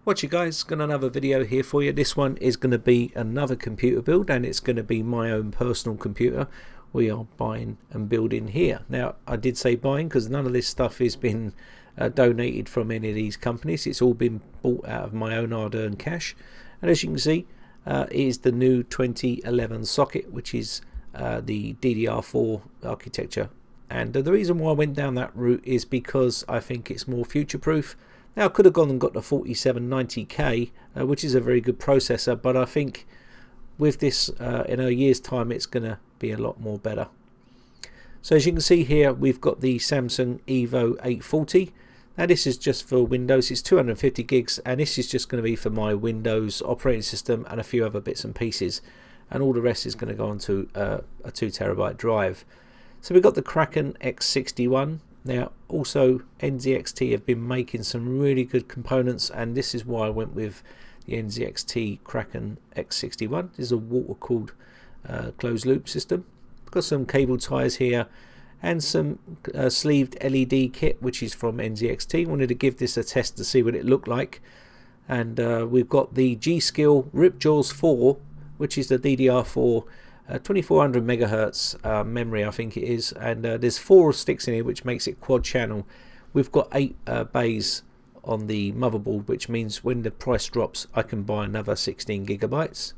What you guys, got another video here for you. This one is going to be another computer build, and it's going to be my own personal computer we are buying and building here. Now I did say buying because none of this stuff has been donated from any of these companies. It's all been bought out of my own hard-earned cash, and as you can see it is the new 2011 socket, which is the DDR4 architecture. And the reason why I went down that route is because I think it's more future proof. Now I could have gone and got the 4790K, which is a very good processor, but I think with this in a year's time it's going to be a lot more better. So as you can see here, we've got the Samsung EVO 840. Now this is just for Windows. It's 250 gigs, and this is just going to be for my Windows operating system and a few other bits and pieces, and all the rest is going to go onto a 2TB drive. So we've got the Kraken X61. Now also NZXT have been making some really good components, and this is why I went with the NZXT Kraken X61. This is a water-cooled closed loop system. Got some cable ties here and some sleeved LED kit, which is from NZXT. Wanted to give this a test to see what it looked like. And we've got the GSkill RipJaw 4, which is the DDR4 2400 megahertz memory, I think it is, and there's 4 sticks in here, which makes it quad channel. We've got 8 bays on the motherboard, which means when the price drops I can buy another 16 gigabytes.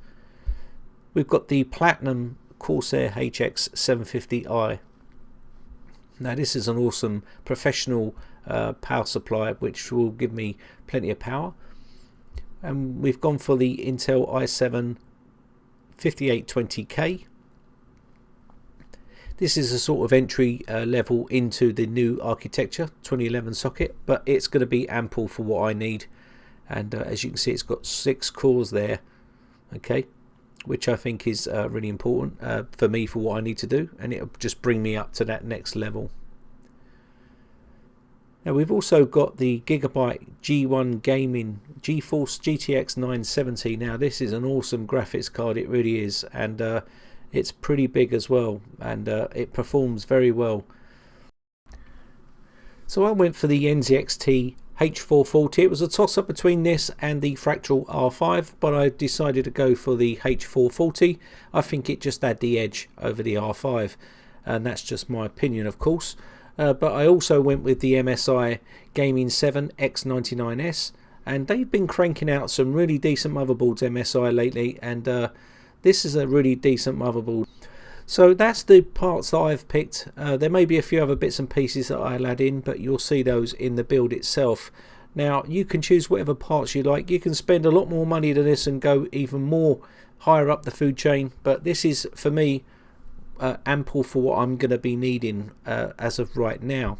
We've got the Platinum Corsair HX 750i. Now this is an awesome professional power supply, which will give me plenty of power. And we've gone for the Intel i7 5820K. This is a sort of entry level into the new architecture 2011 socket, but it's going to be ample for what I need. And as you can see, it's got 6 cores there, okay, which I think is really important for me for what I need to do, and it'll just bring me up to that next level. Now we've also got the Gigabyte G1 Gaming GeForce GTX 970. Now this is an awesome graphics card, it really is, and it's pretty big as well, and it performs very well. So I went for the NZXT H440. It was a toss up between this and the Fractal R5, but I decided to go for the H440. I think it just had the edge over the R5, and that's just my opinion, of course. But I also went with the MSI Gaming 7 X99S, and they've been cranking out some really decent motherboards, MSI, lately, and this is a really decent motherboard. So that's the parts that I've picked. There may be a few other bits and pieces that I'll add in, but you'll see those in the build itself. Now you can choose whatever parts you like. You can spend a lot more money than this and go even more higher up the food chain, but this is, for me, ample for what I'm going to be needing as of right now.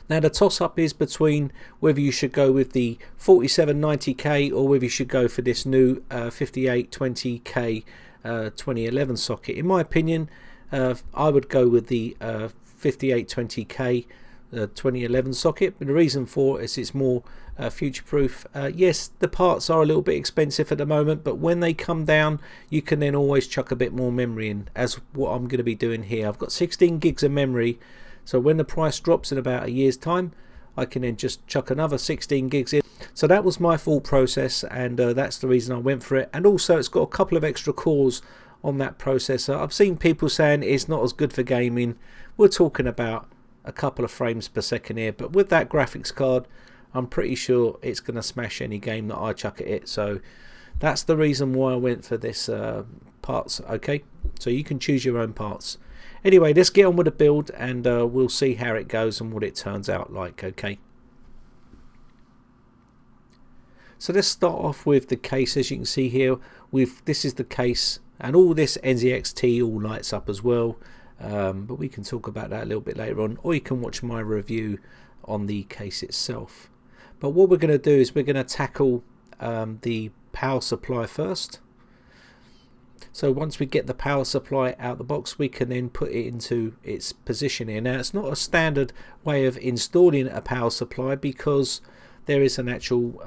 Now the toss up is between whether you should go with the 4790K or whether you should go for this new 5820K 2011 socket. In my opinion, I would go with the 5820K 2011 socket, but the reason for it is it's more future proof. Yes, the parts are a little bit expensive at the moment, but when they come down you can then always chuck a bit more memory in, as what I'm going to be doing here. I've got 16 gigs of memory, so when the price drops in about a year's time I can then just chuck another 16 gigs in. So that was my thought process, and that's the reason I went for it. And also it's got a couple of extra cores on that processor. I've seen people saying it's not as good for gaming. We're talking about a couple of frames per second here, but with that graphics card I'm pretty sure it's going to smash any game that I chuck at it. So that's the reason why I went for this parts. Okay, so you can choose your own parts. Anyway, let's get on with the build, and we'll see how it goes and what it turns out like. Okay, so let's start off with the case. As you can see here, this is the case, and all this NZXT all lights up as well. But we can talk about that a little bit later on, or you can watch my review on the case itself. But what we're going to do is we're going to tackle the power supply first. So once we get the power supply out the box, we can then put it into its position here. Now it's not a standard way of installing a power supply, because there is an actual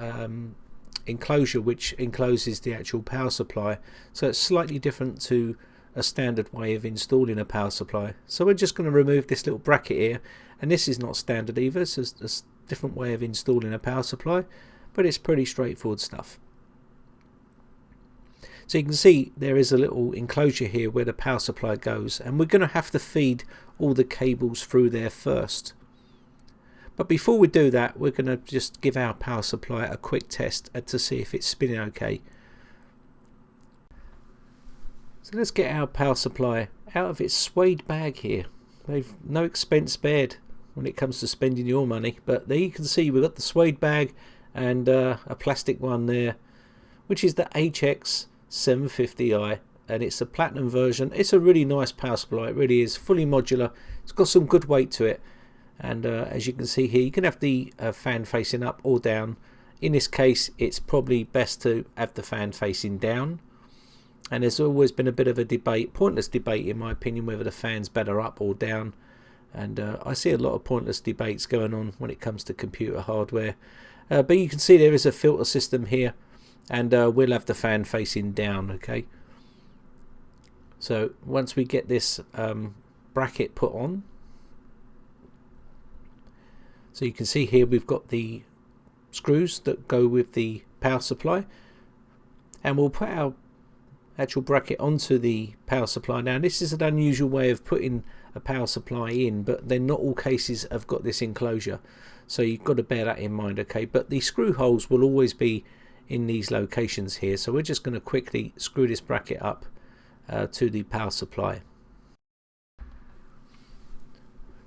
enclosure which encloses the actual power supply, so it's slightly different to a standard way of installing a power supply. So we're just going to remove this little bracket here, and this is not standard either. It's a different way of installing a power supply, but it's pretty straightforward stuff. So you can see there is a little enclosure here where the power supply goes, and we're going to have to feed all the cables through there first. But before we do that, we're going to just give our power supply a quick test to see if it's spinning okay. So let's get our power supply out of its suede bag here. They've no expense spared when it comes to spending your money, but there you can see we've got the suede bag and a plastic one there, which is the HX 750i, and it's a platinum version. It's a really nice power supply, it really is, fully modular. It's got some good weight to it, and as you can see here, you can have the fan facing up or down. In this case, it's probably best to have the fan facing down, and there's always been a bit of a debate, pointless debate in my opinion, whether the fan's better up or down, and I see a lot of pointless debates going on when it comes to computer hardware, but you can see there is a filter system here, and we'll have the fan facing down. Okay, so once we get this bracket put on, so you can see here we've got the screws that go with the power supply, and we'll put our actual bracket onto the power supply. Now this is an unusual way of putting a power supply in, but then not all cases have got this enclosure, so you've got to bear that in mind. Okay, but the screw holes will always be in these locations here, so we're just going to quickly screw this bracket up to the power supply.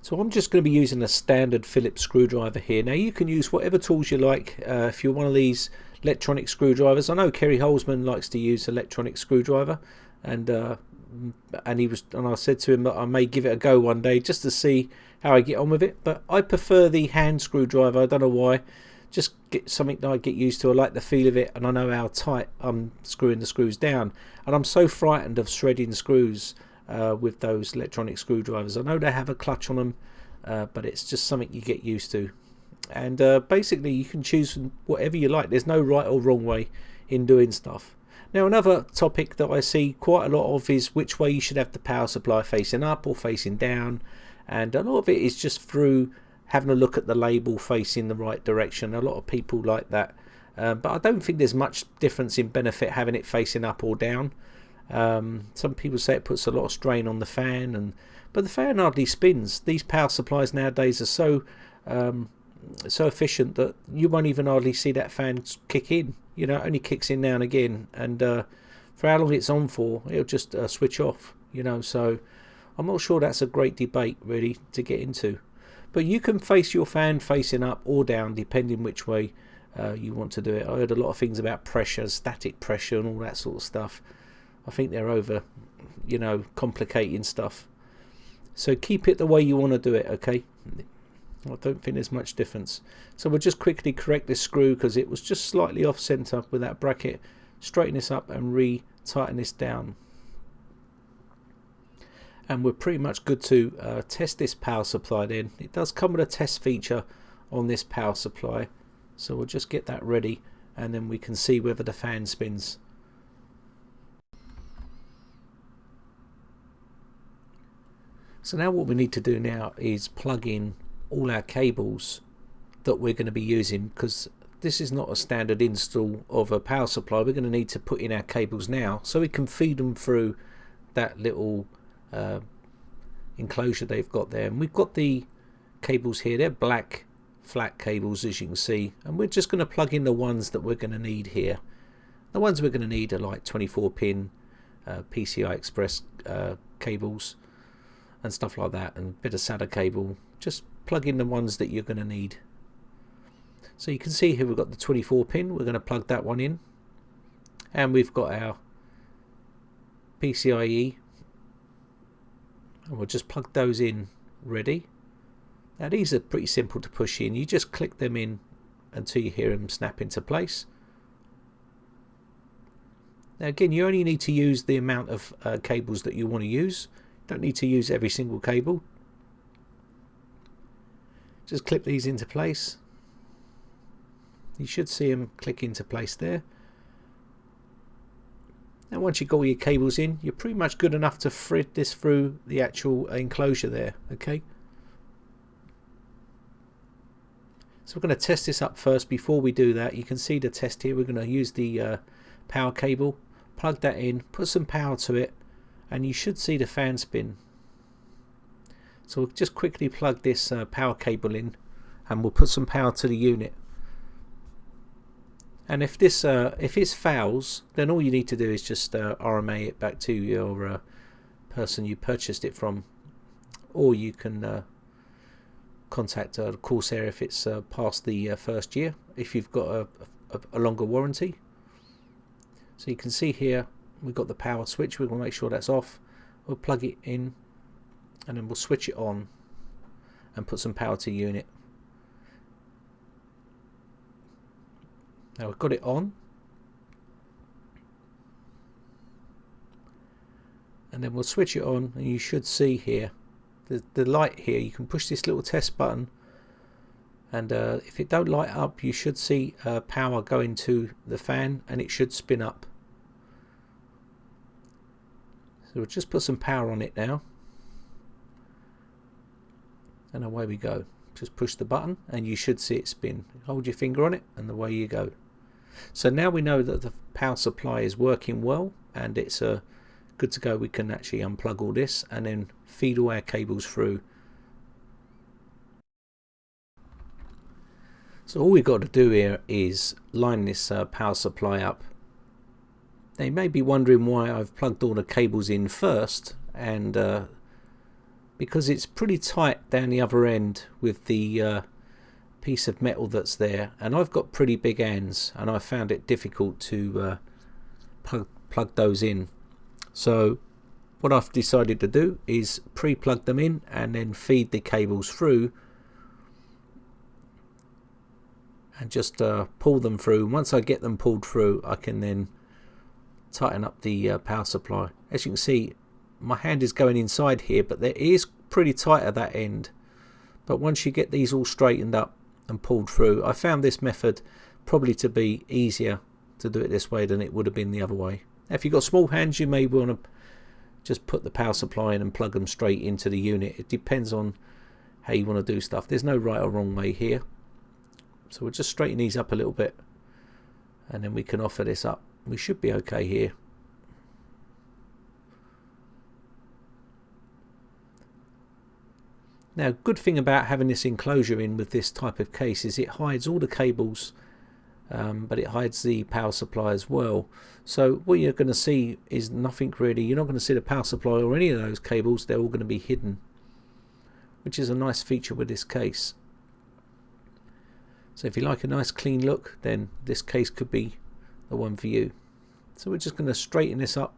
So I'm just going to be using a standard Phillips screwdriver here. Now you can use whatever tools you like if you're one of these electronic screwdrivers. I know Kerry Holzman likes to use electronic screwdriver, and I said to him that I may give it a go one day just to see how I get on with it, but I prefer the hand screwdriver. I don't know why, just get something that I get used to. I like the feel of it, and I know how tight I'm screwing the screws down, and I'm so frightened of shredding screws with those electronic screwdrivers. I know they have a clutch on them, but it's just something you get used to, and basically you can choose whatever you like. There's no right or wrong way in doing stuff. Now another topic that I see quite a lot of is which way you should have the power supply, facing up or facing down, and a lot of it is just through having a look at the label facing the right direction. A lot of people like that, but I don't think there's much difference in benefit having it facing up or down. Some people say it puts a lot of strain on the fan, but the fan hardly spins. These power supplies nowadays are so efficient that you won't even hardly see that fan kick in. You know, it only kicks in now and again, and for how long it's on for, it'll just switch off. You know, so I'm not sure that's a great debate really to get into. But you can face your fan facing up or down depending which way you want to do it. I heard a lot of things about pressure, static pressure and all that sort of stuff. I think they're over, you know, complicating stuff. So keep it the way you want to do it, okay? I don't think there's much difference. So we'll just quickly correct this screw because it was just slightly off center with that bracket. Straighten this up and re-tighten this down. And we're pretty much good to test this power supply then. It does come with a test feature on this power supply, so we'll just get that ready and then we can see whether the fan spins. So now what we need to do now is plug in all our cables that we're going to be using, because this is not a standard install of a power supply. We're going to need to put in our cables now so we can feed them through that little enclosure they've got there. And we've got the cables here, they're black flat cables as you can see, and we're just going to plug in the ones that we're going to need here. The ones we're going to need are like 24 pin PCI Express cables and stuff like that, and a bit of SATA cable. Just plug in the ones that you're going to need. So you can see here we've got the 24 pin, we're going to plug that one in, and we've got our PCIe, and we'll just plug those in ready. Now these are pretty simple to push in, you just click them in until you hear them snap into place. Now again, you only need to use the amount of cables that you want to use. Don't need to use every single cable. Just clip these into place. You should see them click into place there. Now once you've got all your cables in, you're pretty much good enough to thread this through the actual enclosure there, okay? So we're going to test this up first. Before we do that, you can see the test here. We're going to use the power cable, plug that in, put some power to it, and you should see the fan spin. So we'll just quickly plug this power cable in, and we'll put some power to the unit. And if it fouls, then all you need to do is just RMA it back to your person you purchased it from, or you can contact Corsair if it's past the first year, if you've got a longer warranty. So you can see here we've got the power switch. We're going to make sure that's off. We'll plug it in, and then we'll switch it on and put some power to the unit. Now we've got it on, and then we'll switch it on, and you should see here the light here. You can push this little test button, and if it don't light up, you should see power going to the fan, and it should spin up. So we'll just put some power on it now, and away we go. Just push the button and you should see it spin. Hold your finger on it and away you go. So now we know that the power supply is working well and it's good to go. We can actually unplug all this and then feed all our cables through. So all we've got to do here is line this power supply up. Now you may be wondering why I've plugged all the cables in first, and because it's pretty tight down the other end with the piece of metal that's there, and I've got pretty big hands and I found it difficult to plug those in. So what I've decided to do is pre-plug them in and then feed the cables through and just pull them through. Once I get them pulled through, I can then tighten up the power supply. As you can see, my hand is going inside here, but it is pretty tight at that end. But once you get these all straightened up and pulled through, I found this method probably to be easier to do it this way than it would have been the other way. Now, if you've got small hands, you may want to just put the power supply in and plug them straight into the unit. It depends on how you want to do stuff. There's no right or wrong way here. So we'll just straighten these up a little bit and then we can offer this up. We should be okay here. Now, good thing about having this enclosure in with this type of case is it hides all the cables, but it hides the power supply as well. So what you're going to see is nothing really. You're not going to see the power supply or any of those cables. They're all going to be hidden, which is a nice feature with this case. So if you like a nice clean look, then this case could be the one for you. So we're just going to straighten this up,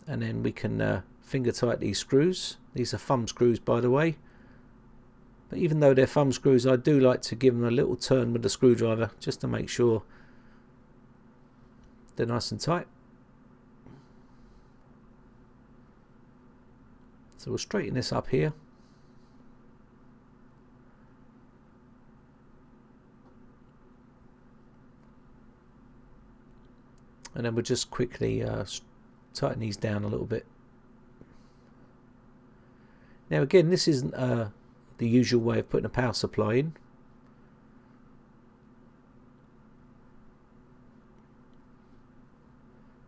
and then we can finger tight these screws. These are thumb screws, by the way, but even though they're thumb screws, I do like to give them a little turn with the screwdriver just to make sure they're nice and tight. So we'll straighten this up here. And then we'll just quickly tighten these down a little bit. Now again, this isn't the usual way of putting a power supply in.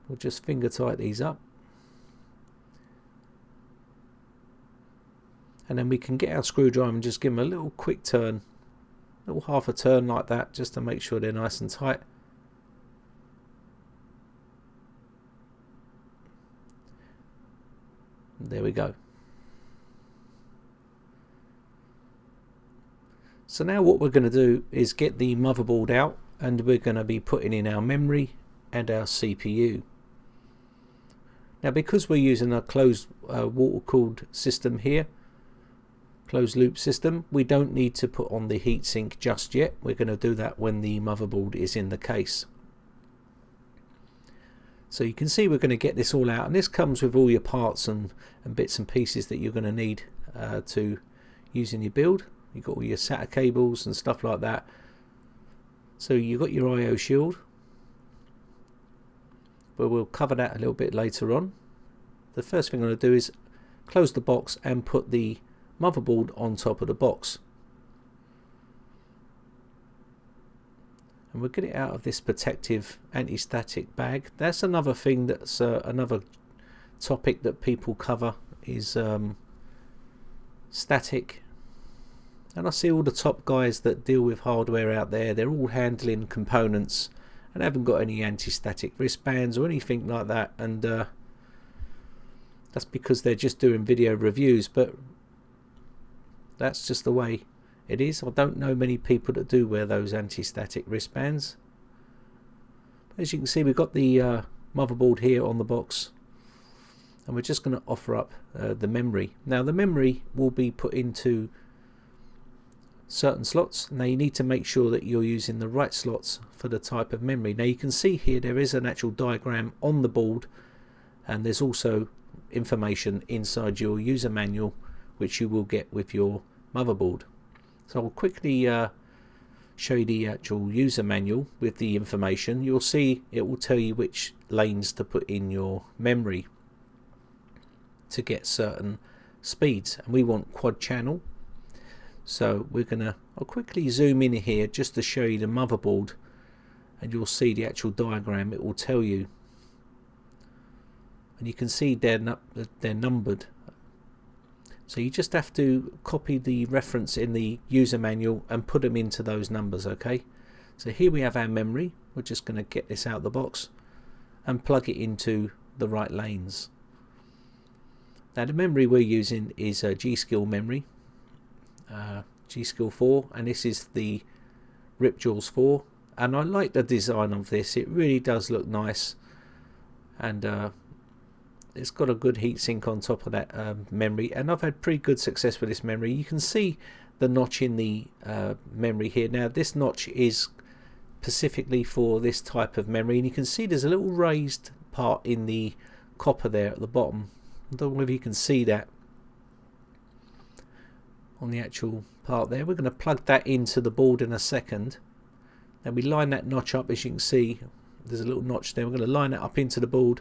We'll just finger tight these up. And then we can get our screwdriver and just give them a little quick turn, a little half a turn like that, just to make sure they're nice and tight. There we go. So now what we're going to do is get the motherboard out, and we're going to be putting in our memory and our CPU. Now, because we're using a closed water-cooled system here, closed loop system, we don't need to put on the heatsink just yet. We're going to do that when the motherboard is in the case. So you can see we're going to get this all out, and this comes with all your parts and bits and pieces that you're going to need to use in your build. You've got all your SATA cables and stuff like that. So you've got your IO shield, but we'll cover that a little bit later on. The first thing I'm going to do is close the box and put the motherboard on top of the box. and we'll get it out of this protective anti-static bag. That's another thing that's another topic that people cover is static. And I see all the top guys that deal with hardware out there, they're all handling components and haven't got any anti-static wristbands or anything like that, and that's because they're just doing video reviews, but that's just the way it is. I don't know many people that do wear those anti-static wristbands. As you can see, we've got the motherboard here on the box, and we're just going to offer up the memory. Now the memory will be put into certain slots. Now you need to make sure that you're using the right slots for the type of memory. Now you can see here there is an actual diagram on the board, and there's also information inside your user manual which you will get with your motherboard. So I'll quickly show you the actual user manual with the information. You'll see it will tell you which lanes to put in your memory to get certain speeds, and we want quad channel. So I'll quickly zoom in here just to show you the motherboard, and you'll see the actual diagram. It will tell you, and you can see they're numbered. So you just have to copy the reference in the user manual and put them into those numbers. Okay, so here we have our memory. We're just going to get this out of the box and plug it into the right lanes. Now the memory we're using is a GSkill memory, GSkill 4, and this is the RipJaw 4, and I like the design of this. It really does look nice, and it's got a good heatsink on top of that memory, and I've had pretty good success with this memory. You can see the notch in the memory here. Now this notch is specifically for this type of memory, and you can see there's a little raised part in the copper there at the bottom. I don't know if you can see that on the actual part there. We're going to plug that into the board in a second. Now we line that notch up. As you can see, there's a little notch there. We're going to line it up into the board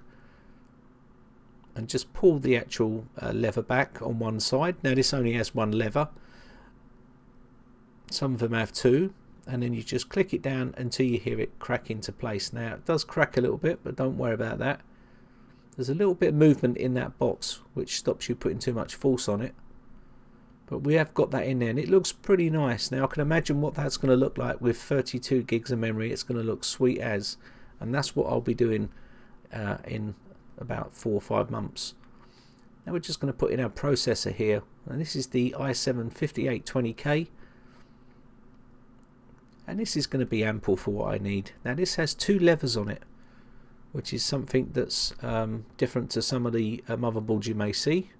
and just pull the actual lever back on one side. Now this only has one lever, some of them have two, and then you just click it down until you hear it crack into place. Now it does crack a little bit, but don't worry about that. There's a little bit of movement in that box which stops you putting too much force on it, but we have got that in there, and it looks pretty nice. Now I can imagine what that's going to look like with 32 gigs of memory. It's going to look sweet as, and that's what I'll be doing in about 4 or 5 months. Now we're just going to put in our processor here, and this is the i7-5820K, and this is going to be ample for what I need. Now this has 2 levers on it, which is something that's different to some of the motherboards you may see,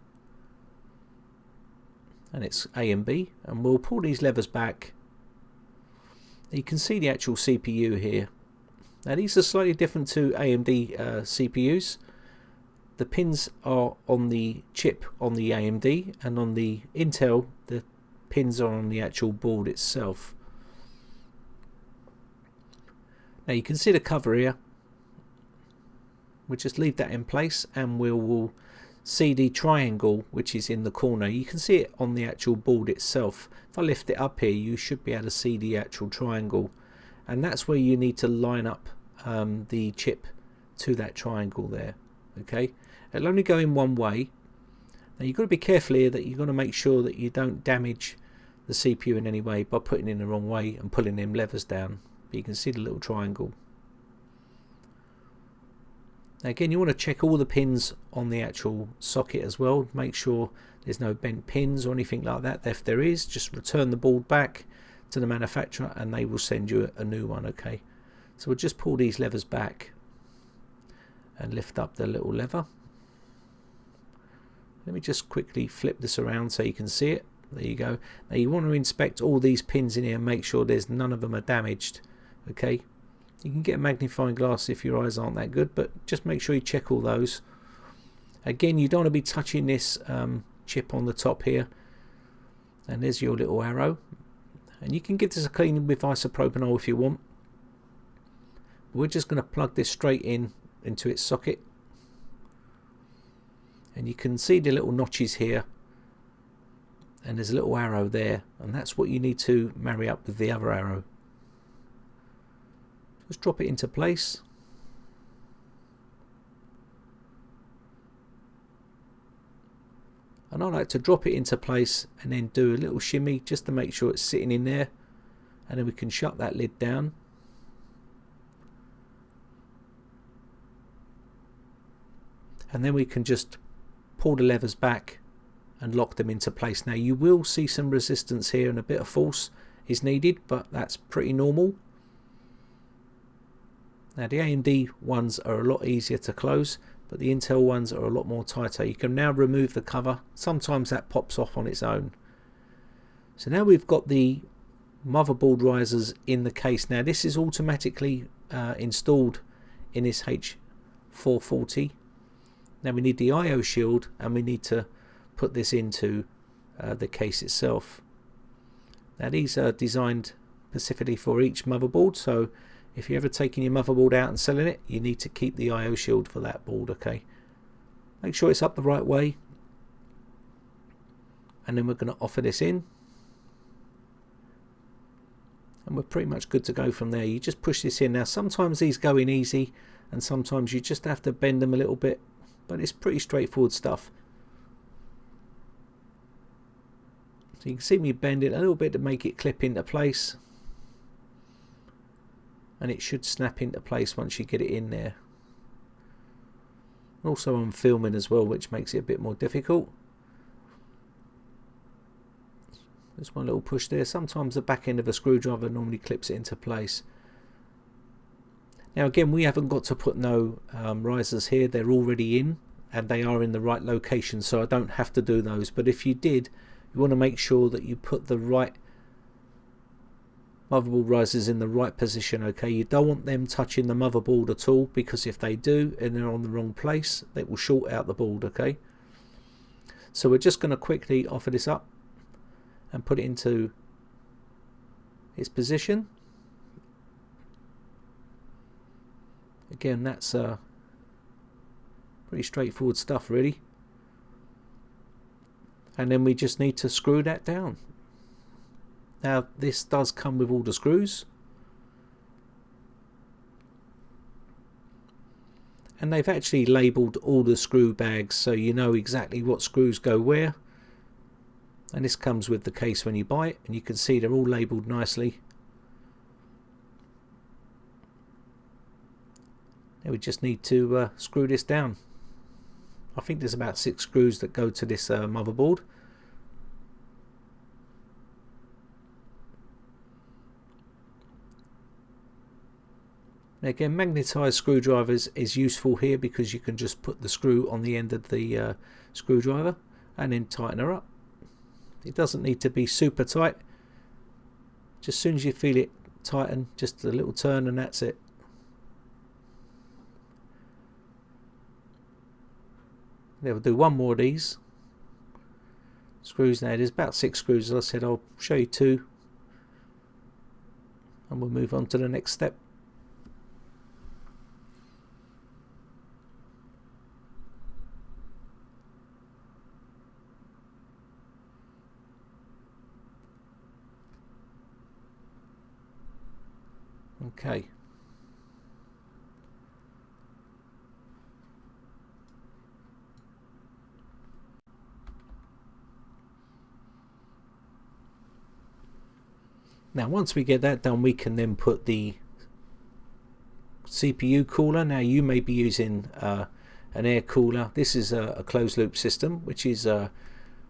and it's A and B, and we'll pull these levers back. You can see the actual CPU here. Now these are slightly different to AMD CPUs. The pins are on the chip on the AMD, and on the Intel the pins are on the actual board itself. Now you can see the cover here. We'll just leave that in place, and we'll see the triangle which is in the corner. You can see it on the actual board itself. If I lift it up here, you should be able to see the actual triangle, and that's where you need to line up the chip to that triangle there. Okay, it'll only go in one way. Now you've got to be careful here that you've got to make sure that you don't damage the CPU in any way by putting it in the wrong way and pulling them levers down. But you can see the little triangle. Now again, you want to check all the pins on the actual socket as well. Make sure there's no bent pins or anything like that. If there is, just return the board back to the manufacturer and they will send you a new one. Okay, so we'll just pull these levers back and lift up the little lever. Let me just quickly flip this around so you can see it. There you go. Now you want to inspect all these pins in here and make sure there's none of them are damaged. Okay, you can get a magnifying glass if your eyes aren't that good, but just make sure you check all those. Again, you don't want to be touching this chip on the top here, and there's your little arrow, and you can give this a cleaning with isopropanol if you want. We're just going to plug this straight into its socket, and you can see the little notches here, and there's a little arrow there, and that's what you need to marry up with the other arrow. Just drop it into place. And I like to drop it into place and then do a little shimmy just to make sure it's sitting in there, and then we can shut that lid down. And then we can just pull the levers back and lock them into place. Now you will see some resistance here and a bit of force is needed, but that's pretty normal. Now the AMD ones are a lot easier to close, but the Intel ones are a lot more tighter. You can now remove the cover. Sometimes that pops off on its own. So now we've got the motherboard risers in the case. Now this is automatically installed in this H440. Now we need the IO shield, and we need to put this into the case itself. Now these are designed specifically for each motherboard, so if you're ever taking your motherboard out and selling it, you need to keep the IO shield for that board, okay? Make sure it's up the right way, and then we're going to offer this in, and we're pretty much good to go from there. You just push this in. Now sometimes these go in easy, and sometimes you just have to bend them a little bit, but it's pretty straightforward stuff. So you can see me bend it a little bit to make it clip into place, and it should snap into place once you get it in there. Also I'm filming as well, which makes it a bit more difficult. Just one little push there. Sometimes the back end of a screwdriver normally clips it into place. Now again, we haven't got to put no risers here. They're already in, and they are in the right location, so I don't have to do those. But if you did, you want to make sure that you put the right motherboard risers in the right position, okay? You don't want them touching the motherboard at all, because if they do and they're on the wrong place, they will short out the board, okay? So we're just going to quickly offer this up and put it into its position. Again, that's pretty straightforward stuff really. And then we just need to screw that down. Now this does come with all the screws, and they've actually labelled all the screw bags so you know exactly what screws go where. And this comes with the case when you buy it, and you can see they're all labelled nicely. Now we just need to screw this down. I think there's about 6 screws that go to this motherboard. Now again, magnetised screwdrivers is useful here because you can just put the screw on the end of the screwdriver and then tighten her up. It doesn't need to be super tight. Just as soon as you feel it tighten, just a little turn and that's it. Now we'll do one more of these screws. Now there's about 6 screws, as I said. I'll show you 2 and we'll move on to the next step. Okay. Now once we get that done, we can then put the CPU cooler. Now you may be using an air cooler. This is a closed loop system, which is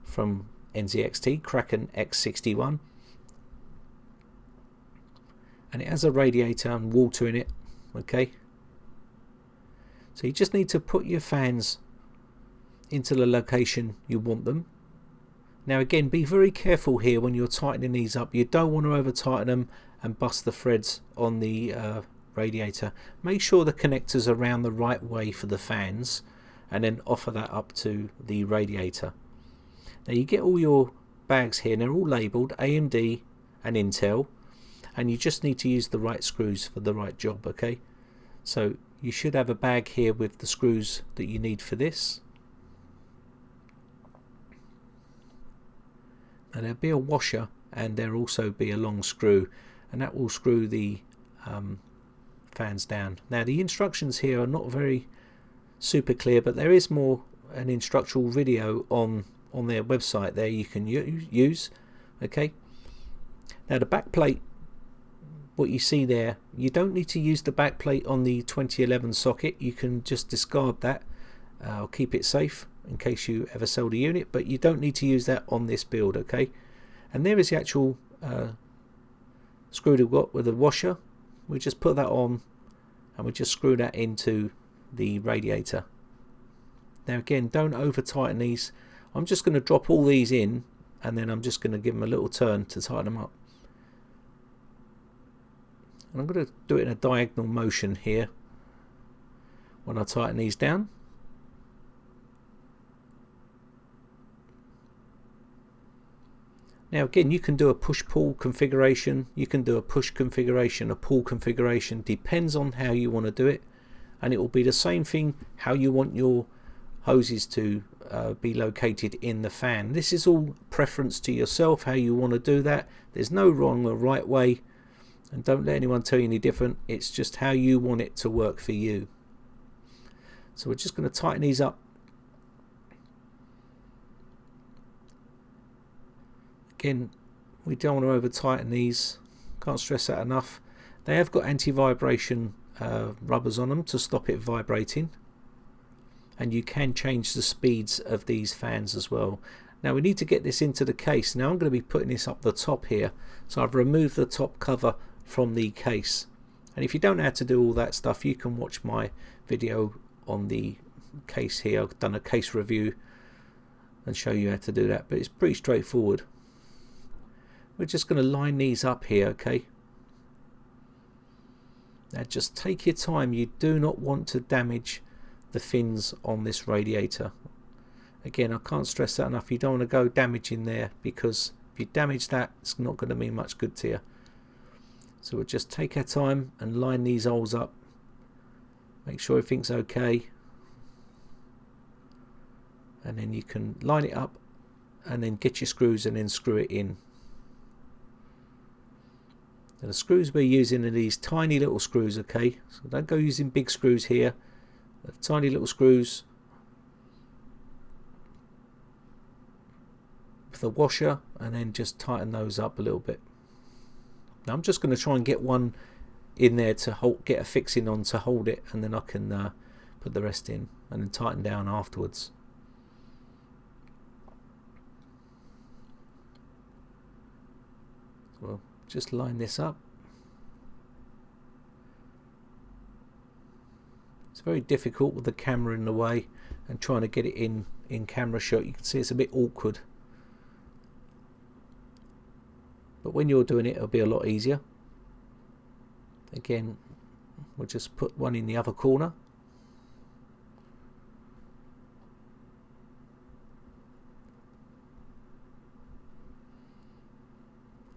from NZXT, Kraken X61. And it has a radiator and water in it, okay? So you just need to put your fans into the location you want them. Now again, be very careful here when you're tightening these up. You don't want to over tighten them and bust the threads on the radiator. Make sure the connectors are around the right way for the fans, and then offer that up to the radiator. Now you get all your bags here, and they're all labelled AMD and Intel, and you just need to use the right screws for the right job, okay? So you should have a bag here with the screws that you need for this. And there'll be a washer, and there'll also be a long screw, and that will screw the fans down. Now the instructions here are not very super clear, but there is more an instructional video on their website there you can use. Okay, now the back plate, what you see there, you don't need to use the back plate on the 2011 socket. You can just discard that. I'll keep it safe in case you ever sell the unit, but you don't need to use that on this build. Okay, and there is the actual screw we've got with the washer. We just put that on and we just screw that into the radiator. Now again, don't over tighten these. I'm just going to drop all these in and then I'm just going to give them a little turn to tighten them up. And I'm going to do it in a diagonal motion here when I tighten these down. Now again, you can do a push-pull configuration, you can do a push configuration, a pull configuration, depends on how you want to do it, and it will be the same thing how you want your hoses to be located in the fan. This is all preference to yourself, how you want to do that. There's no wrong or right way, and don't let anyone tell you any different. It's just how you want it to work for you. So we're just going to tighten these up. Again, we don't want to over tighten these, can't stress that enough. They have got anti-vibration rubbers on them to stop it vibrating, and you can change the speeds of these fans as well. Now we need to get this into the case. Now I'm going to be putting this up the top here, so I've removed the top cover from the case, and if you don't know how to do all that stuff, you can watch my video on the case here. I've done a case review and show you how to do that, but it's pretty straightforward. We're just going to line these up here, okay? Now just take your time. You do not want to damage the fins on this radiator. Again, I can't stress that enough. You don't want to go damaging there, because if you damage that, it's not going to mean much good to you. So we'll just take our time and line these holes up. Make sure everything's okay. And then you can line it up and then get your screws and then screw it in. Now the screws we're using are these tiny little screws, okay? So don't go using big screws here. The tiny little screws with the washer, and then just tighten those up a little bit. Now I'm just going to try and get one in there to get a fixing on to hold it, and then I can put the rest in and then tighten down afterwards. So just line this up. It's very difficult with the camera in the way and trying to get it in camera shot. You can see it's a bit awkward, but when you're doing it, it'll be a lot easier. Again, we'll just put one in the other corner.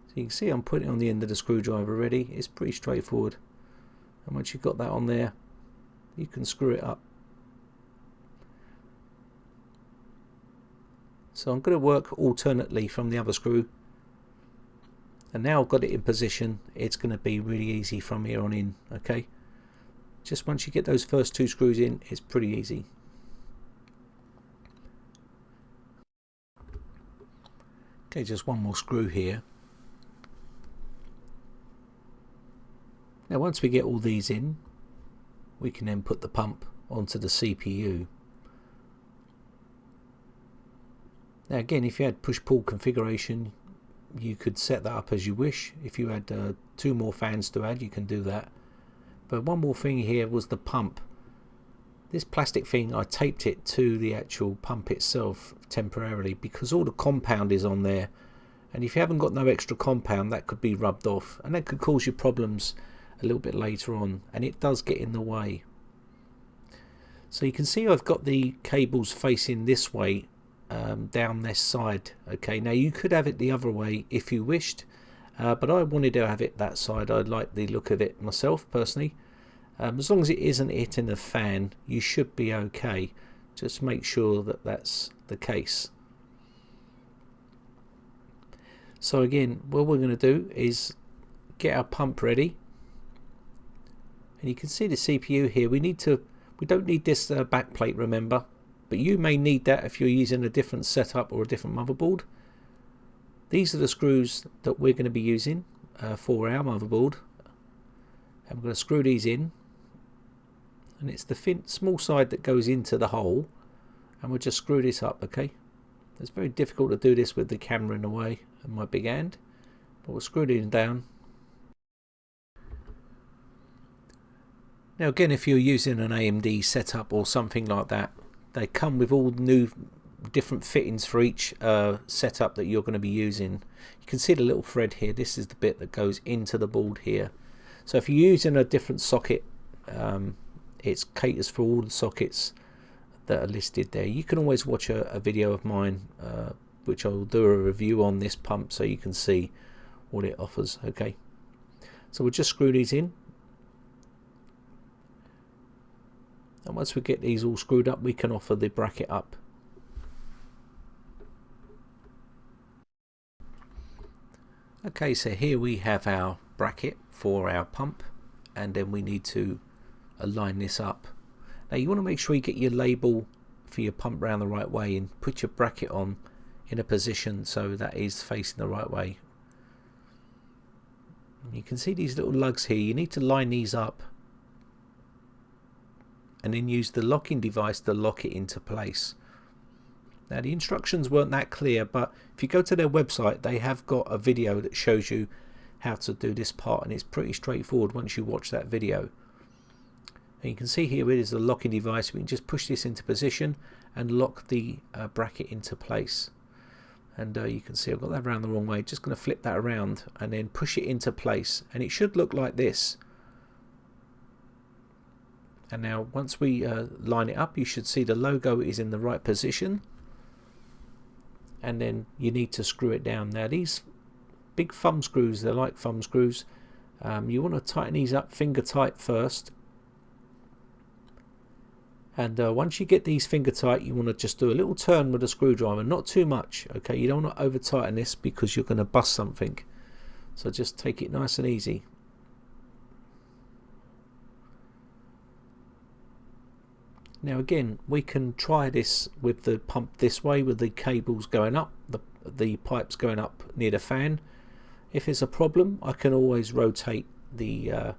So you can see I'm putting it on the end of the screwdriver already. It's pretty straightforward, and once you've got that on there, you can screw it up. So I'm going to work alternately from the other screw, and now I've got it in position, it's going to be really easy from here on in. Okay, just once you get those first two screws in, it's pretty easy. Okay, just one more screw here. Now once we get all these in, we can then put the pump onto the CPU. Now again, if you had push-pull configuration, you could set that up as you wish. If you had 2 more fans to add, you can do that. But one more thing here was the pump. This plastic thing, I taped it to the actual pump itself temporarily because all the compound is on there, and if you haven't got no extra compound, that could be rubbed off, and that could cause you problems a little bit later on, and it does get in the way. So you can see I've got the cables facing this way, down this side. Okay, now you could have it the other way if you wished, but I wanted to have it that side. I like the look of it myself personally. As long as it isn't hitting the fan, you should be okay. Just make sure that that's the case. So again, what we're going to do is get our pump ready. And you can see the CPU here. We don't need this back plate, remember, but you may need that if you're using a different setup or a different motherboard. These are the screws that we're going to be using for our motherboard, and we're going to screw these in, and it's the small side that goes into the hole, and we'll just screw this up. Okay, it's very difficult to do this with the camera in the way and my big hand, but we'll screw these down. Now again, if you're using an AMD setup or something like that, they come with all new different fittings for each setup that you're going to be using. You can see the little thread here. This is the bit that goes into the board here. So if you're using a different socket, it caters for all the sockets that are listed there. You can always watch a video of mine, which I will do a review on this pump, so you can see what it offers. Okay, so we'll just screw these in. And once we get these all screwed up, we can offer the bracket up. Okay, so here we have our bracket for our pump, and then we need to align this up. Now you want to make sure you get your label for your pump round the right way and put your bracket on in a position so that is facing the right way. And you can see these little lugs here. You need to line these up and then use the locking device to lock it into place. Now the instructions weren't that clear, but if you go to their website, they have got a video that shows you how to do this part, and it's pretty straightforward once you watch that video. And you can see here it is the locking device. We can just push this into position and lock the bracket into place. And you can see I've got that around the wrong way. Just going to flip that around and then push it into place, and it should look like this. And now once we line it up, you should see the logo is in the right position, and then you need to screw it down. Now these big thumb screws, they're like thumb screws. You want to tighten these up finger tight first, and once you get these finger tight, you want to just do a little turn with a screwdriver, not too much. Okay, you don't want to over tighten this because you're going to bust something, so just take it nice and easy. Now again, we can try this with the pump this way, with the cables going up, the pipes going up near the fan. If it's a problem, I can always rotate the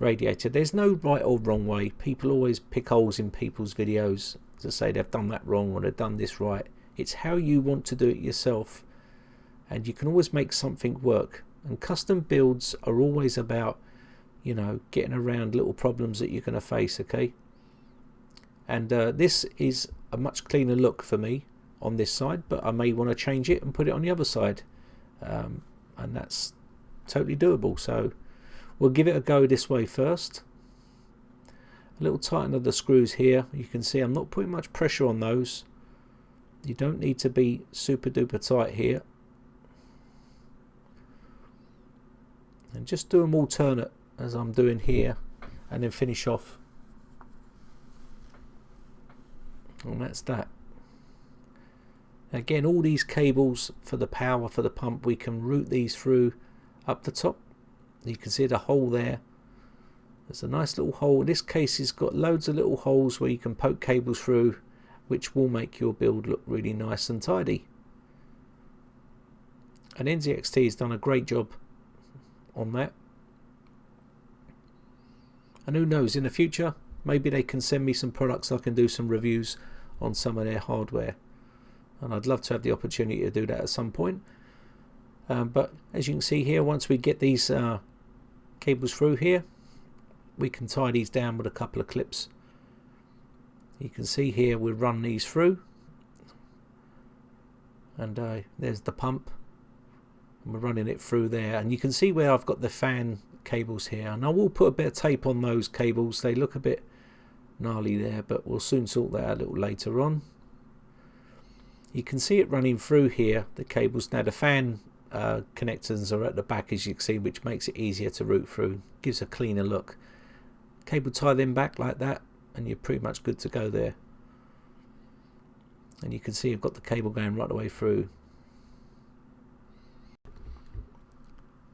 radiator. There's no right or wrong way. People always pick holes in people's videos to say they've done that wrong or they've done this right. It's how you want to do it yourself, and you can always make something work. And custom builds are always about, you know, getting around little problems that you're going to face. Okay. And this is a much cleaner look for me on this side, but I may want to change it and put it on the other side, and that's totally doable. So we'll give it a go this way first. A little tighten of the screws here. You can see I'm not putting much pressure on those. You don't need to be super duper tight here, and just do them alternate as I'm doing here, and then finish off. And that's that. Again, all these cables for the power for the pump, we can route these through up the top. You can see the hole there. There's a nice little hole. In this case, it's got loads of little holes where you can poke cables through, which will make your build look really nice and tidy. And NZXT has done a great job on that. And who knows, in the future, maybe they can send me some products. I can do some reviews on some of their hardware, and I'd love to have the opportunity to do that at some point. But as you can see here, once we get these cables through here, we can tie these down with a couple of clips. You can see here we run these through, and there's the pump, and we're running it through there, and you can see where I've got the fan cables here, and I will put a bit of tape on those cables. They look a bit gnarly there, but we'll soon sort that out a little later on. You can see it running through here, the cables. Now the fan connectors are at the back, as you can see, which makes it easier to route through, gives a cleaner look. Cable tie them back like that, and you're pretty much good to go there. And you can see I've got the cable going right the way through.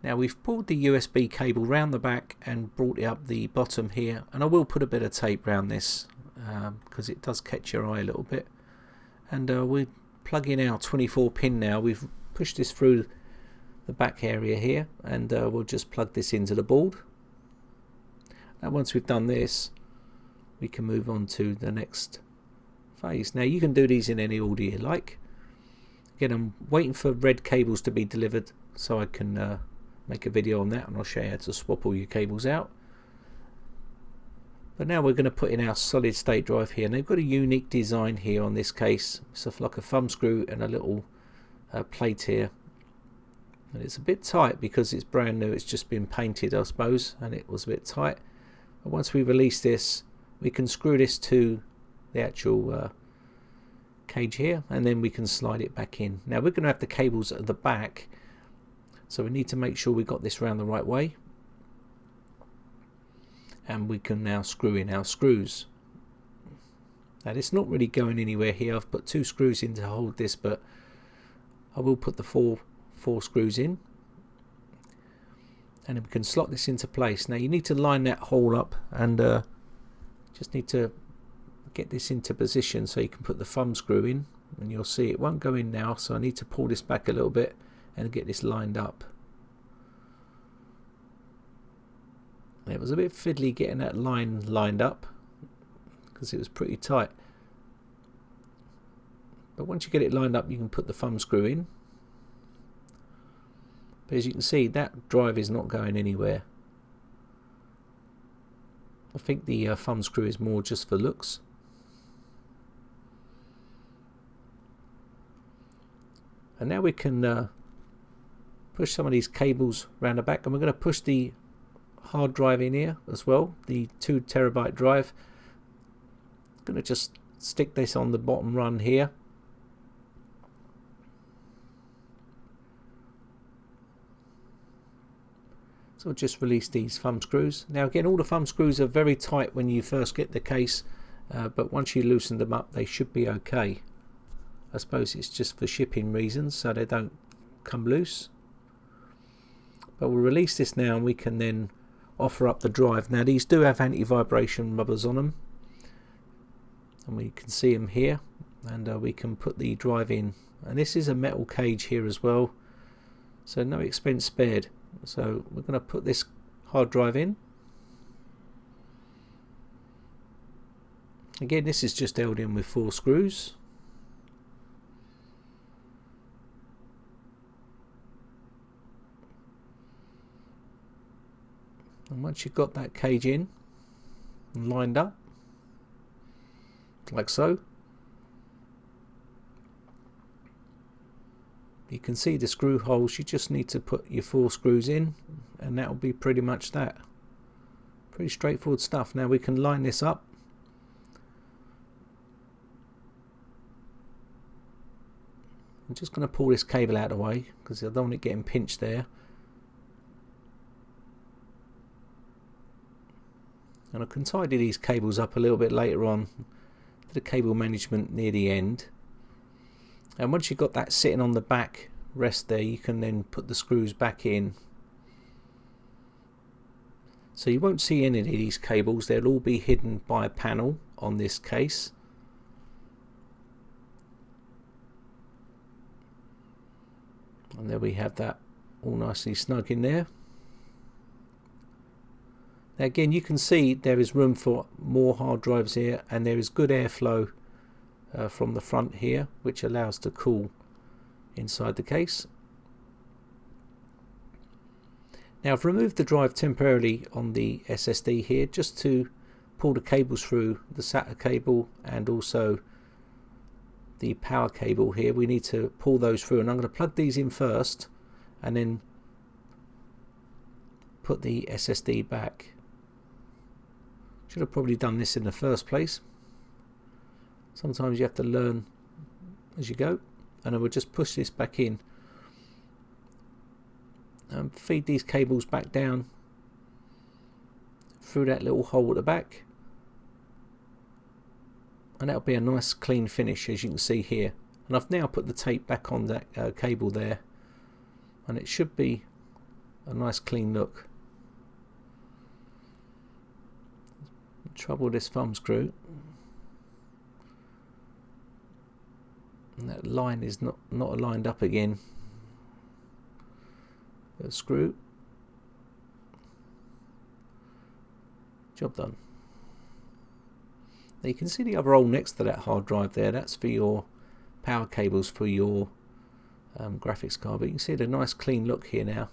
Now we've pulled the USB cable round the back and brought it up the bottom here, and I will put a bit of tape around this because it does catch your eye a little bit. And we plug in our 24 pin now. We've pushed this through the back area here, and we'll just plug this into the board. Now once we've done this, we can move on to the next phase. Now you can do these in any order you like. Again, I'm waiting for red cables to be delivered so I can make a video on that, and I'll show you how to swap all your cables out. But now we're going to put in our solid state drive here, and they've got a unique design here on this case. It's like a thumb screw and a little plate here, and it's a bit tight because it's brand new. It's just been painted, I suppose, and it was a bit tight. But once we release this, we can screw this to the actual cage here, and then we can slide it back in. Now we're going to have the cables at the back, so we need to make sure we got this round the right way, and we can now screw in our screws. Now it's not really going anywhere here. I've put 2 screws in to hold this, but I will put the four screws in, and then we can slot this into place. Now you need to line that hole up, and just need to get this into position so you can put the thumb screw in, and you'll see it won't go in now, so I need to pull this back a little bit and get this lined up. It was a bit fiddly getting that line lined up because it was pretty tight, but once you get it lined up you can put the thumb screw in. But as you can see, that drive is not going anywhere. I think the thumb screw is more just for looks. And now we can push some of these cables around the back, and we're going to push the hard drive in here as well, the 2 terabyte drive. I'm going to just stick this on the bottom run here. So we'll just release these thumb screws. Now again, all the thumb screws are very tight when you first get the case, but once you loosen them up they should be okay. I suppose it's just for shipping reasons so they don't come loose. But we'll release this now, and we can then offer up the drive. Now these do have anti-vibration rubbers on them, and we can see them here, and we can put the drive in. And this is a metal cage here as well, so no expense spared. So we're going to put this hard drive in. Again, this is just held in with 4 screws. And once you've got that cage in and lined up like so, you can see the screw holes. You just need to put your 4 screws in, and that will be pretty much that. Pretty straightforward stuff. Now we can line this up. I'm just going to pull this cable out of the way because I don't want it getting pinched there. And I can tidy these cables up a little bit later on, the cable management near the end. And once you've got that sitting on the back rest there, you can then put the screws back in. So you won't see any of these cables, they'll all be hidden by a panel on this case. And there we have that all nicely snug in there. Now again, you can see there is room for more hard drives here, and there is good airflow from the front here, which allows to cool inside the case. Now I've removed the drive temporarily on the SSD here just to pull the cables through, the SATA cable and also the power cable here. We need to pull those through, and I'm going to plug these in first and then put the SSD back. Should have probably done this in the first place. Sometimes you have to learn as you go. And I will just push this back in and feed these cables back down through that little hole at the back, and that'll be a nice clean finish, as you can see here. And I've now put the tape back on that cable there, and it should be a nice clean look. Trouble with this thumb screw, and that line is not aligned up again. A screw, job done. Now you can see the other hole next to that hard drive there. That's for your power cables for your graphics card, but you can see the nice clean look here now.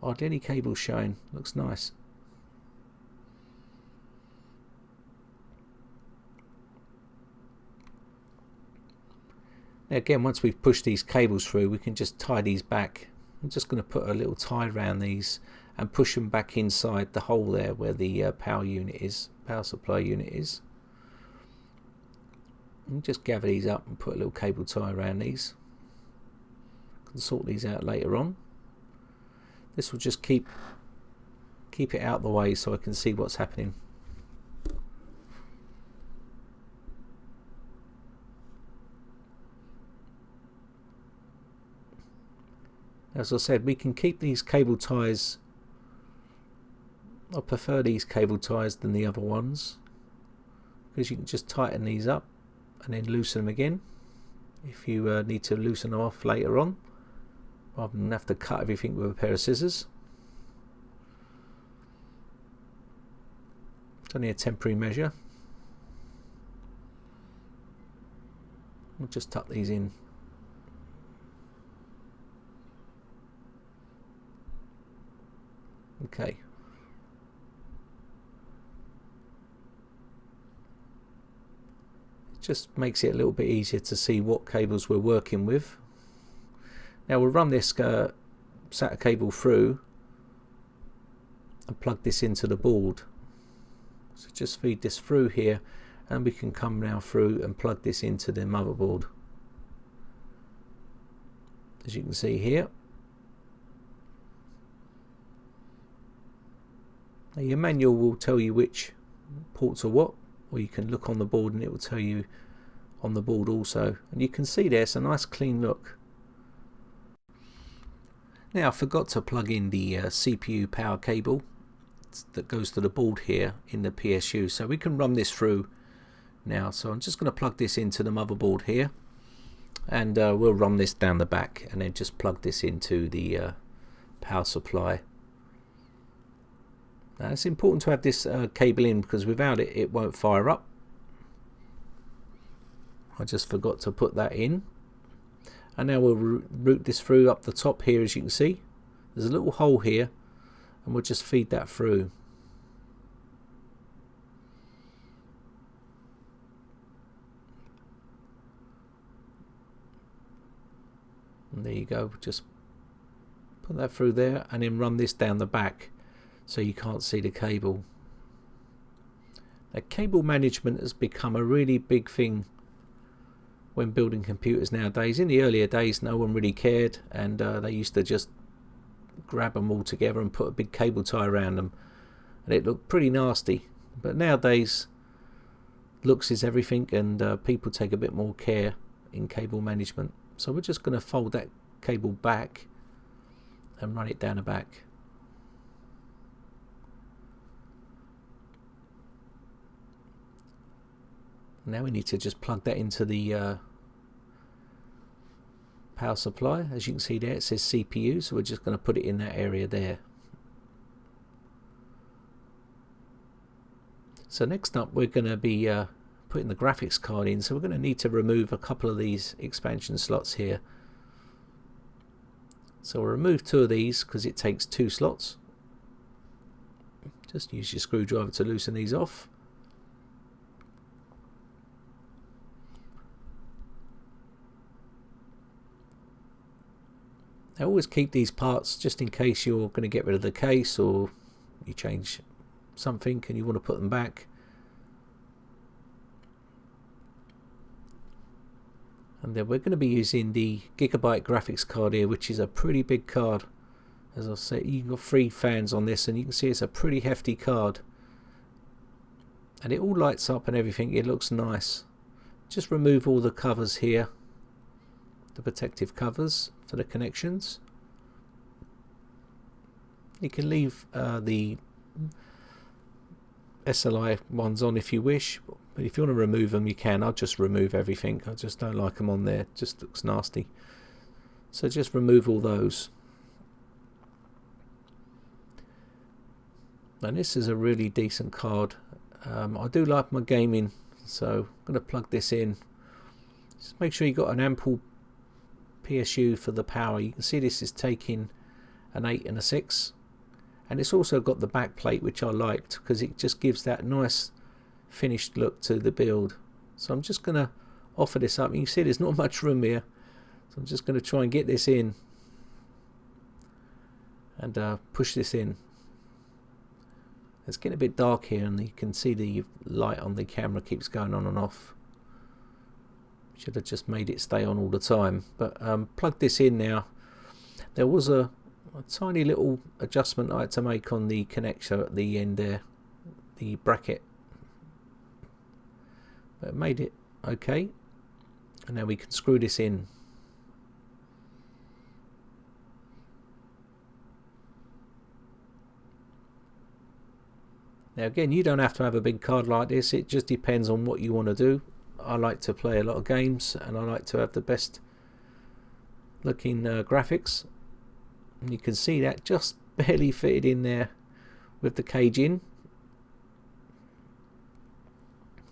Hardly any cables showing. Looks nice. Now again, once we've pushed these cables through, we can just tie these back. I'm just going to put a little tie around these and push them back inside the hole there where the power supply unit is. And just gather these up and put a little cable tie around these. Can sort these out later on. This will just keep it out of the way so I can see what's happening. As I said, we can keep these cable ties. I prefer these cable ties than the other ones, because you can just tighten these up and then loosen them again if you need to loosen them off later on, rather than have to cut everything with a pair of scissors. It's only a temporary measure. We'll just tuck these in. Okay. It just makes it a little bit easier to see what cables we're working with. Now we'll run this SATA cable through and plug this into the board. So just feed this through here, and we can come now through and plug this into the motherboard. As you can see here. Now your manual will tell you which ports are what, or you can look on the board and it will tell you on the board also. And you can see there's a nice clean look. Now I forgot to plug in the CPU power cable that goes to the board here in the PSU, so we can run this through now. So I'm just going to plug this into the motherboard here, and we'll run this down the back and then just plug this into the power supply. Now it's important to have this cable in, because without it, it won't fire up. I just forgot to put that in. And now we'll route this through up the top here. As you can see, there's a little hole here, and we'll just feed that through. And there you go, just put that through there and then run this down the back so you can't see the cable. Now, cable management has become a really big thing when building computers nowadays. In the earlier days, no one really cared, and they used to just grab them all together and put a big cable tie around them, and it looked pretty nasty. But nowadays, looks is everything, and people take a bit more care in cable management. So we're just going to fold that cable back and run it down the back. Now we need to just plug that into the power supply. As you can see there, it says CPU, so we're just going to put it in that area there. So next up, we're going to be putting the graphics card in, so we're going to need to remove a couple of these expansion slots here. So we'll remove 2 of these because it takes 2 slots. Just use your screwdriver to loosen these off. Now always keep these parts just in case you're going to get rid of the case, or you change something and you want to put them back. And then we're going to be using the Gigabyte graphics card here, which is a pretty big card. As I say, you've got 3 fans on this, and you can see it's a pretty hefty card. And it all lights up and everything, it looks nice. Just remove all the covers here, the protective covers for the connections. You can leave the SLI ones on if you wish, but if you want to remove them you can. I'll just remove everything. I just don't like them on there, it just looks nasty. So just remove all those. And this is a really decent card. I do like my gaming, so I'm going to plug this in. Just make sure you've got an ample PSU for the power. You can see this is taking an 8 and a 6, and it's also got the back plate, which I liked because it just gives that nice finished look to the build. So I'm just going to offer this up. You can see there's not much room here, so I'm just going to try and get this in and push this in. It's getting a bit dark here, and you can see the light on the camera keeps going on and off. Should have just made it stay on all the time. But plug this in now. There was a tiny little adjustment I had to make on the connector at the end there, the bracket, but it made it okay. And now we can screw this in. Now again, you don't have to have a big card like this, it just depends on what you want to do. I like to play a lot of games, and I like to have the best looking graphics. And you can see that just barely fitted in there with the cage in.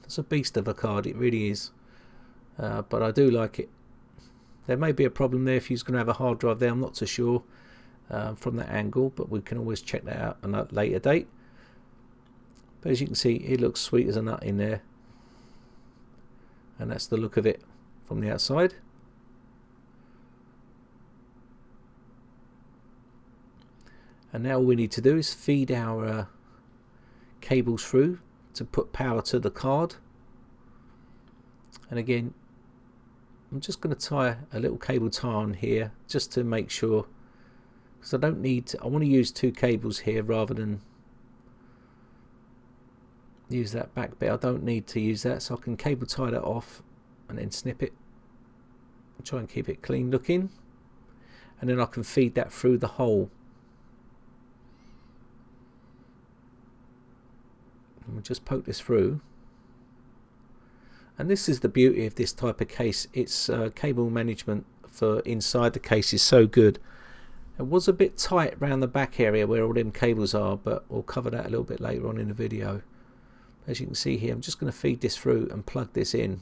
It's a beast of a card, it really is. But I do like it. There may be a problem there if you're going to have a hard drive there, I'm not so sure from that angle, but we can always check that out on a later date. But as you can see, it looks sweet as a nut in there, and that's the look of it from the outside. And now all we need to do is feed our cables through to put power to the card. And again, I'm just going to tie a little cable tie on here just to make sure, because I don't need to, I want to use 2 cables here rather than use that back bit. I don't need to use that, so I can cable tie that off and then snip it and try and keep it clean looking, and then I can feed that through the hole. And we'll just poke this through, and this is the beauty of this type of case. Its cable management for inside the case is so good. It was a bit tight around the back area where all them cables are, but we'll cover that a little bit later on in the video. As you can see here, I'm just going to feed this through and plug this in.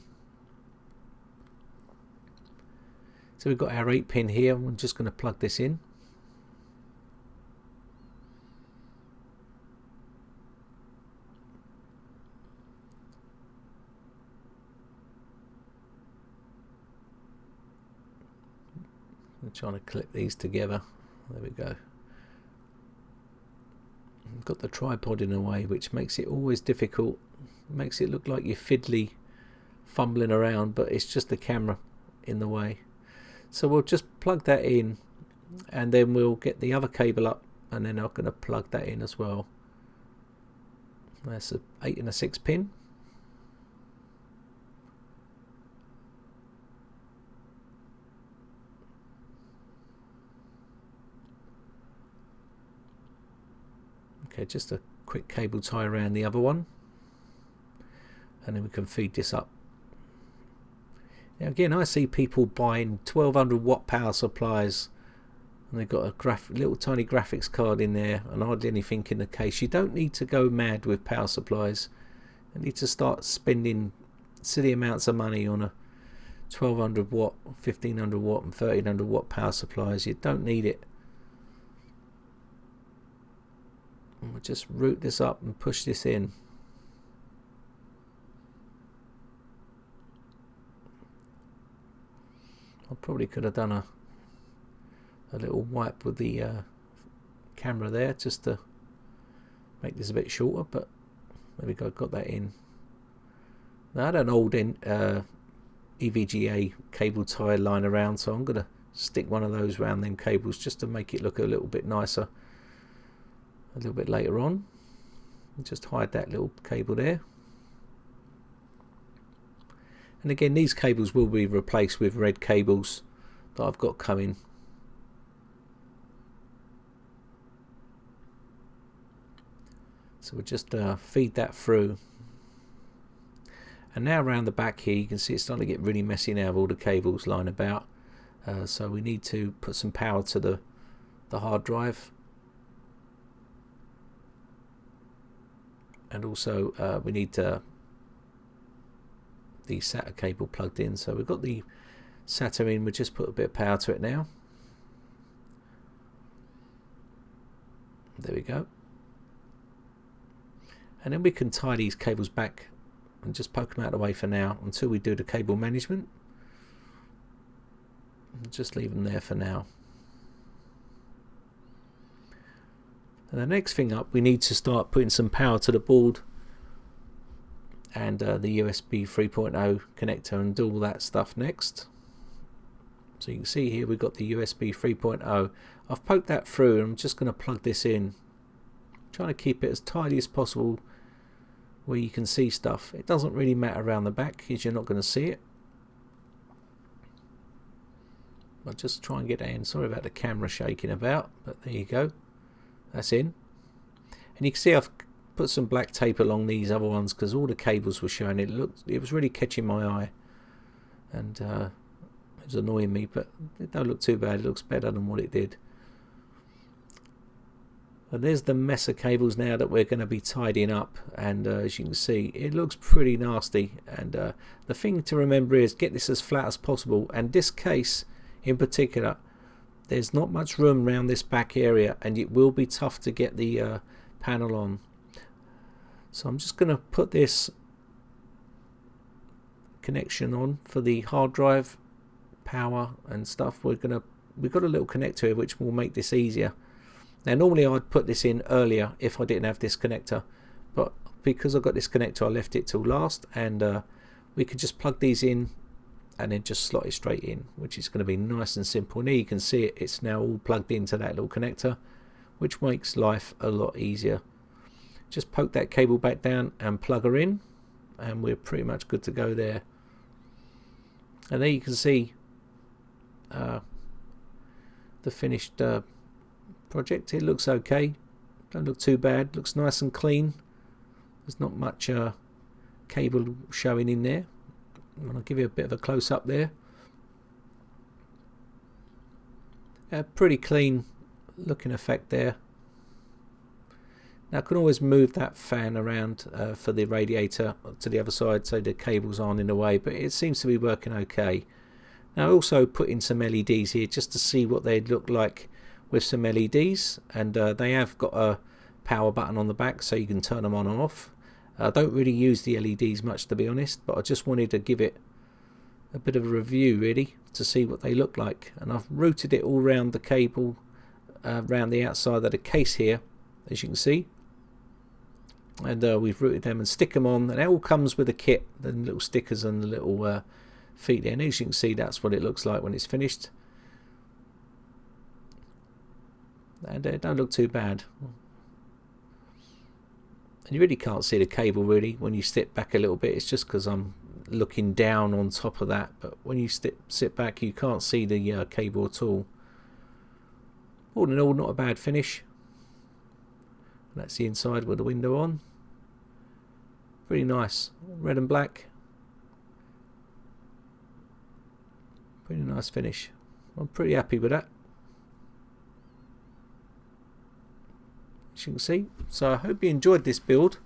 So we've got our 8-pin here, and we're just going to plug this in. I'm trying to clip these together. There we go. Got the tripod in a way, which makes it always difficult, makes it look like you're fiddly fumbling around, but it's just the camera in the way. So we'll just plug that in, and then we'll get the other cable up, and then I'm going to plug that in as well. That's a 8 and a 6 pin. Okay, just a quick cable tie around the other one, and then we can feed this up. Now again, I see people buying 1200 watt power supplies, and they've got a little tiny graphics card in there and hardly anything in the case. You don't need to go mad with power supplies. You need to start spending silly amounts of money on a 1200 watt, 1500 watt and 1300 watt power supplies. You don't need it. And we'll just route this up and push this in. I probably could have done a little wipe with the camera there just to make this a bit shorter, but there we go, got that in. Now I had an old EVGA cable tie lying around, so I'm going to stick one of those around them cables just to make it look a little bit nicer a little bit later on. Just hide that little cable there. And again, these cables will be replaced with red cables that I've got coming. So we'll just feed that through. And now around the back here, you can see it's starting to get really messy now with all the cables lying about. So we need to put some power to the hard drive. And also we need the SATA cable plugged in. So we've got the SATA in, we'll just put a bit of power to it now. There we go. And then we can tie these cables back and just poke them out of the way for now until we do the cable management. Just leave them there for now. And the next thing up, we need to start putting some power to the board and the USB 3.0 connector and do all that stuff next. So you can see here we've got the USB 3.0. I've poked that through and I'm just going to plug this in. Trying to keep it as tidy as possible where you can see stuff. It doesn't really matter around the back because you're not going to see it. I'll just try and get that in. Sorry about the camera shaking about, but there you go. That's in. And you can see I've put some black tape along these other ones because all the cables were showing. It was really catching my eye, and it was annoying me, but it don't look too bad. It looks better than what it did. And there's the mess of cables now that we're going to be tidying up, and as you can see it looks pretty nasty. And the thing to remember is get this as flat as possible, and this case in particular, there's not much room around this back area and it will be tough to get the panel on. So I'm just going to put this connection on for the hard drive power and stuff. We've got a little connector here which will make this easier. Now normally I'd put this in earlier if I didn't have this connector, but because I've got this connector I left it till last, and we could just plug these in and then just slot it straight in, which is going to be nice and simple. Now you can see it's now all plugged into that little connector, which makes life a lot easier. Just poke that cable back down and plug her in, and we're pretty much good to go there. And there you can see the finished project. It looks okay, don't look too bad, looks nice and clean. There's not much cable showing in there. I'll give you a bit of a close-up there. Pretty clean looking effect there. Now I can always move that fan around for the radiator to the other side so the cables aren't in the way, but it seems to be working okay. Now I also put in some LEDs here just to see what they'd look like with some LEDs, and they have got a power button on the back so you can turn them on and off. I don't really use the LEDs much, to be honest, but I just wanted to give it a bit of a review really to see what they look like. And I've routed it all around the cable, around the outside of the case here, as you can see. And we've routed them and stick them on, and it all comes with a kit, the little stickers and the little feet there. And as you can see, that's what it looks like when it's finished. And it don't look too bad. And you really can't see the cable really when you step back a little bit. It's just because I'm looking down on top of that, but when you sit back you can't see the cable at all. All in all, not a bad finish. And that's the inside with the window on. Pretty nice, red and black. Pretty nice finish. I'm pretty happy with that, as you can see. So I hope you enjoyed this build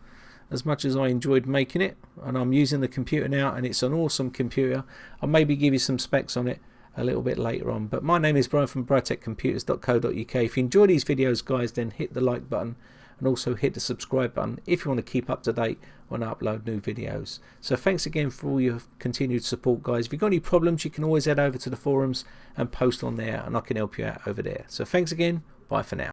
as much as I enjoyed making it, and I'm using the computer now and it's an awesome computer. I'll maybe give you some specs on it a little bit later on, but my name is Brian from briteccomputers.co.uk. If you enjoy these videos guys, then hit the like button and also hit the subscribe button if you want to keep up to date when I upload new videos. So thanks again for all your continued support guys. If you've got any problems you can always head over to the forums and post on there and I can help you out over there. So thanks again, bye for now.